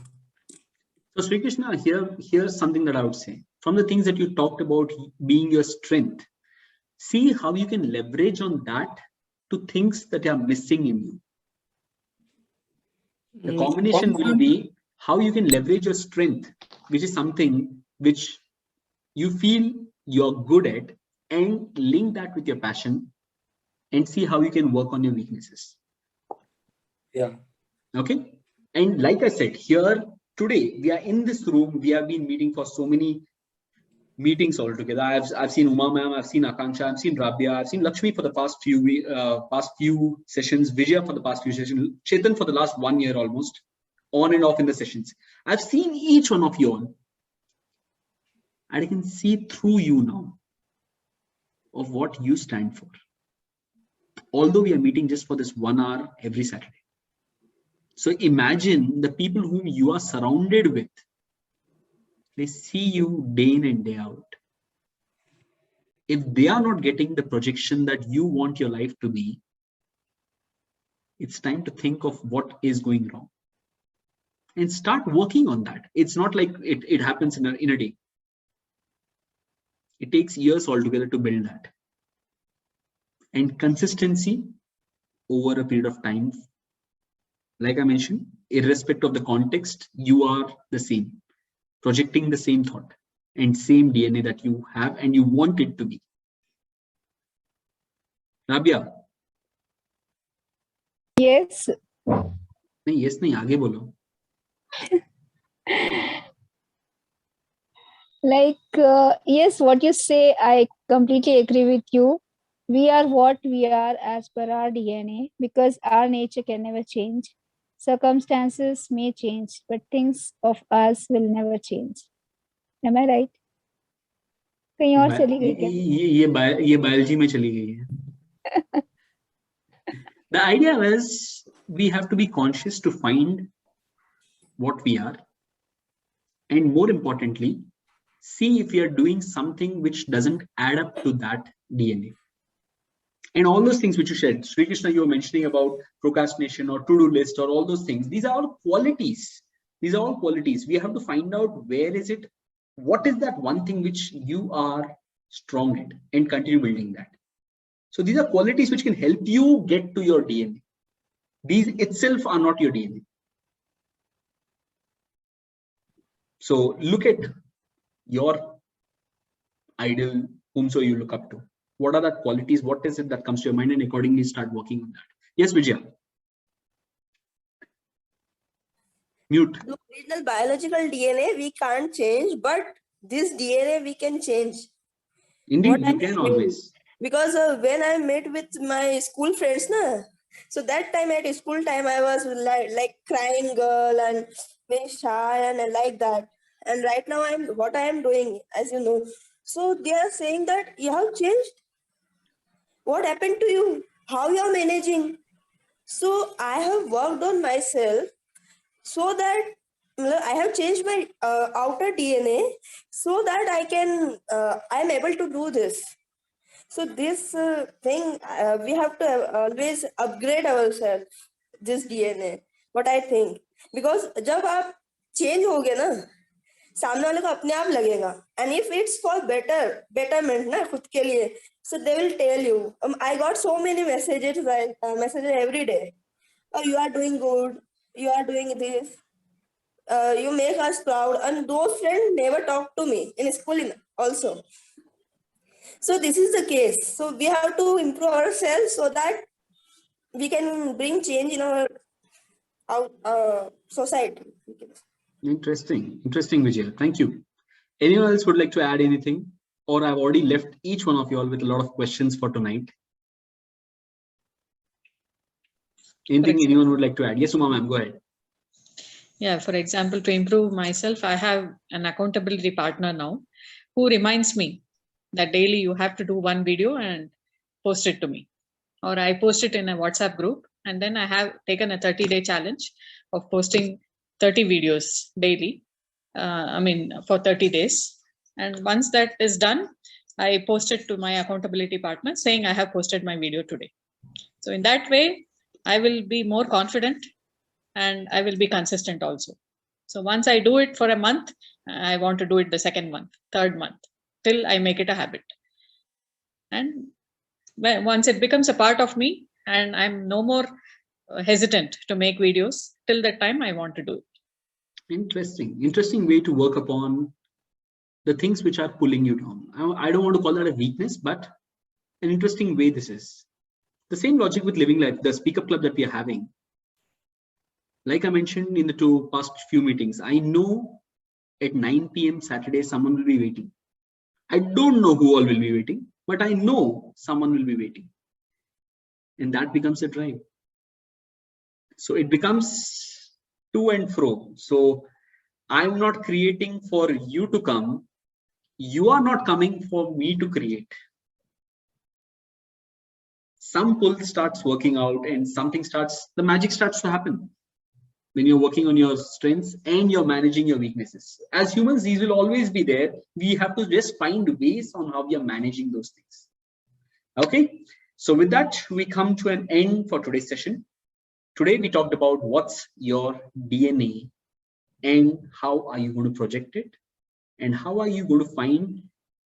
Speaker 1: So Sri Krishna, here's something that I would say. From the things that you talked about being your strength, see how you can leverage on that to things that are missing in you. The combination will be how you can leverage your strength, which is something which you feel you're good at, and link that with your passion and see how you can work on your weaknesses.
Speaker 2: Yeah.
Speaker 1: Okay. And like I said, here today, we are in this room. We have been meeting for so many meetings all together. I've seen Uma ma'am, I've seen Akanksha, I've seen Rabia, I've seen Lakshmi for the past few sessions, Vijaya for the past few sessions, Chetan for the last 1 year almost, on and off in the sessions. I've seen each one of you all, and I can see through you now of what you stand for. Although we are meeting just for this 1 hour every Saturday. So imagine the people whom you are surrounded with. They see you day in and day out. If they are not getting the projection that you want your life to be, it's time to think of what is going wrong and start working on that. It's not like it happens in a day. It takes years altogether to build that. And consistency over a period of time, like I mentioned, irrespective of the context, you are the same, projecting the same thought and same DNA that you have and you want it to be. Rabia.
Speaker 6: Yes.
Speaker 1: नहीं, yes नहीं, आगे बोलो.
Speaker 6: Yes, what you say, I completely agree with you. We are what we are as per our DNA because our nature can never change. Circumstances may change, but things of us will never change. Am I right? कहीं और चली गई क्या?
Speaker 1: ये biology में चली गई है. The idea is we have to be conscious to find what we are, and more importantly, see if we are doing something which doesn't add up to that DNA. And all those things which you said, Sri Krishna, you were mentioning about procrastination or to-do list or all those things. These are all qualities. These are all qualities. We have to find out where is it, what is that one thing which you are strong at, and continue building that. So these are qualities which can help you get to your DNA. These itself are not your DNA. So look at your idol, whomso you look up to. What are the qualities? What is it that comes to your mind, and accordingly start working on that. Yes, Vijaya. Mute.
Speaker 7: The original biological DNA we can't change, but this DNA we can change.
Speaker 1: Indeed,
Speaker 7: What
Speaker 1: you
Speaker 7: I'm
Speaker 1: can
Speaker 7: saying.
Speaker 1: always.
Speaker 7: Because when I met with my school friends, So that time at school time, I was like crying girl and very shy and like that. And right now what I am doing, as you know. So they are saying that you have changed. What happened to you? How you are managing? So I have worked on myself so that I have changed my outer DNA so that I am able to do this. So this thing, we have to always upgrade ourselves, this DNA, what I think. Because जब आप change होगे ना, सामने वाले को अपने आप लगेगा. And if it's for betterment ना खुद के लिए, so they will tell you. I got so many messages every day. Oh, you are doing good. You are doing this. You make us proud. And those friends never talk to me in school also. So this is the case. So we have to improve ourselves so that we can bring change in our society.
Speaker 1: Interesting, Vijay. Thank you. Anyone else would like to add anything? Or I've already left each one of you all with a lot of questions for tonight. Anything anyone would like to add? Yes, Uma ma'am, go ahead.
Speaker 4: Yeah, for example, to improve myself, I have an accountability partner now who reminds me that daily you have to do one video and post it to me. Or I post it in a WhatsApp group, and then I have taken a 30-day challenge of posting 30 videos daily. For 30 days. And once that is done, I post it to my accountability partner saying I have posted my video today. So in that way, I will be more confident and I will be consistent also. So once I do it for a month, I want to do it the second month, third month, till I make it a habit. And once it becomes a part of me and I'm no more hesitant to make videos, till that time I want to do it.
Speaker 1: Interesting way to work upon the things which are pulling you down. I don't want to call that a weakness, but an interesting way this is. The same logic with Living Life, the speaker club that we are having. Like I mentioned in the past few meetings, I know at 9 p.m. Saturday, someone will be waiting. I don't know who all will be waiting, but I know someone will be waiting. And that becomes a drive. So it becomes to and fro. So I'm not creating for you to come. You are not coming for me to create. Some pull starts working out and the magic starts to happen when you're working on your strengths and you're managing your weaknesses. As humans, these will always be there. We have to just find ways on how we are managing those things. Okay. So with that, we come to an end for today's session. Today, we talked about what's your DNA and how are you going to project it and how are you going to find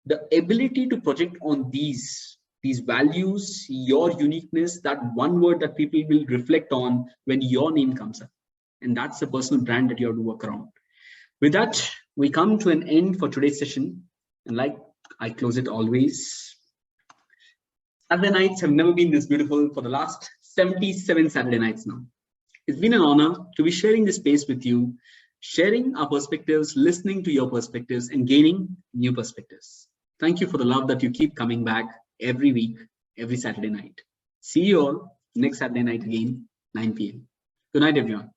Speaker 1: the ability to project on these values, your uniqueness, that one word that people will reflect on when your name comes up. And that's the personal brand that you have to work around. With that, we come to an end for today's session. And like I close it always, Saturday nights have never been this beautiful for the last 77 Saturday nights now. It's been an honor to be sharing this space with you, sharing our perspectives, listening to your perspectives, and gaining new perspectives. Thank you for the love that you keep coming back every week, every Saturday night. See you all next Saturday night again, 9 p.m. Good night, everyone.